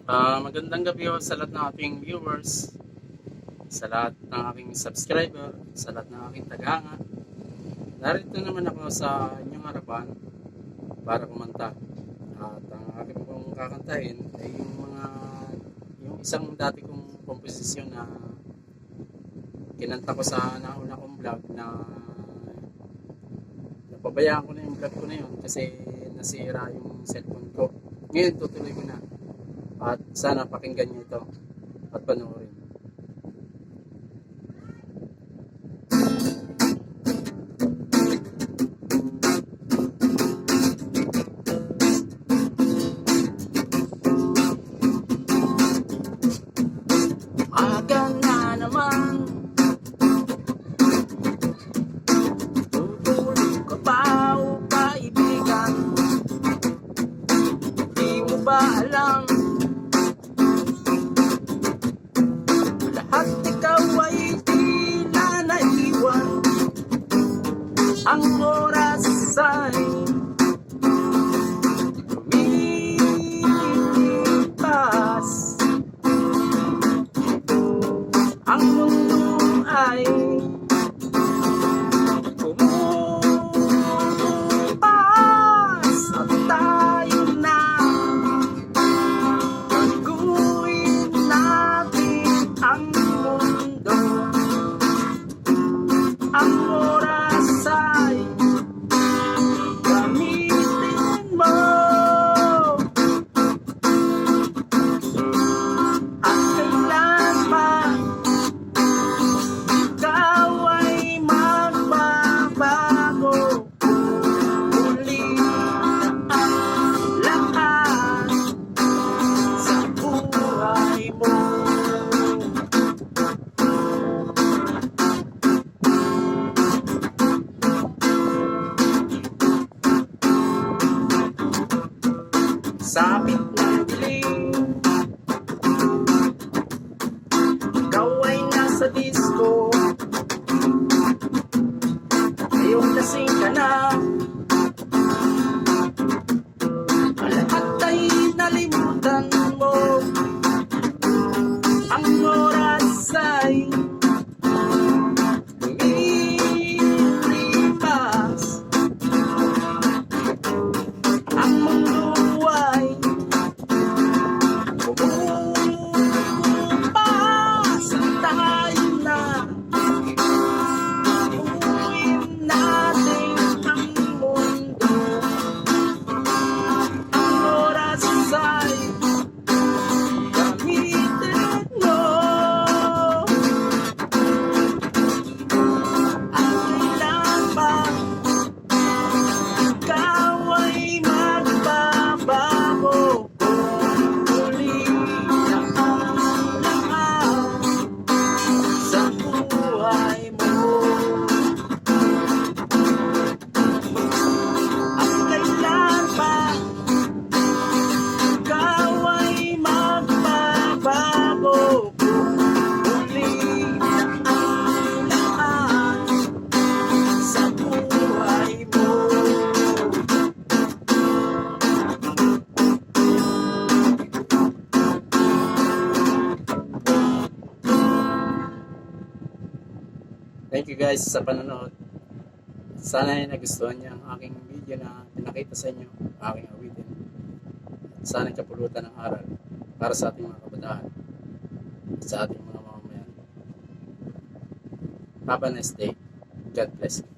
Magandang gabi ho sa lahat ng ating viewers, sa lahat ng aking subscriber, sa lahat ng aking tagahanga. Narito naman ako sa inyong harapan para kumanta. At ang aking pong kakantahin ay yung isang dati kong komposisyon na kinanta ko sa nauna kong vlog na napabayaan ko na yung vlog ko na yun kasi nasira yung cellphone ko. Ngayon tutuloy ko na. At sana pakinggan niyo ito at panoorin. Aga na naman, tutulog ka pa o kaibigan? Di mo ba alam, lahat ikaw ay tila naiwan? Ang oras ay lumilipas, ang mundo ay bumubukas at tayo na baguhin natin ang mundo. Ang oras ay gamitin mo at kailanman ikaw ay magbabago. Muli na ang lahat sa buhay mo. Sabit ng dilim, ikaw ay nasa disco, ngayong lasing ka na, lahat ay nalimutan mo. Ang oras ay lumilipas, ang mundo ay bumubukas at tayo na baguhin natin ang mundo. Ang oras ay gamitin mo at kailanman ikaw ay magbabago. Muli na ang lahat sa buhay mo. At kailanman ikaw ay magbabago. Muli na ang lahat sa buhay mo. Thank you guys sa panonood. Sana ay nagustuhan niyo ang aking video na pinakita sa inyo, aking awitin. At sana kapulutan ng aral para sa ating mga kabataan at sa ating mga mamamayan. Have a nice day. God bless you.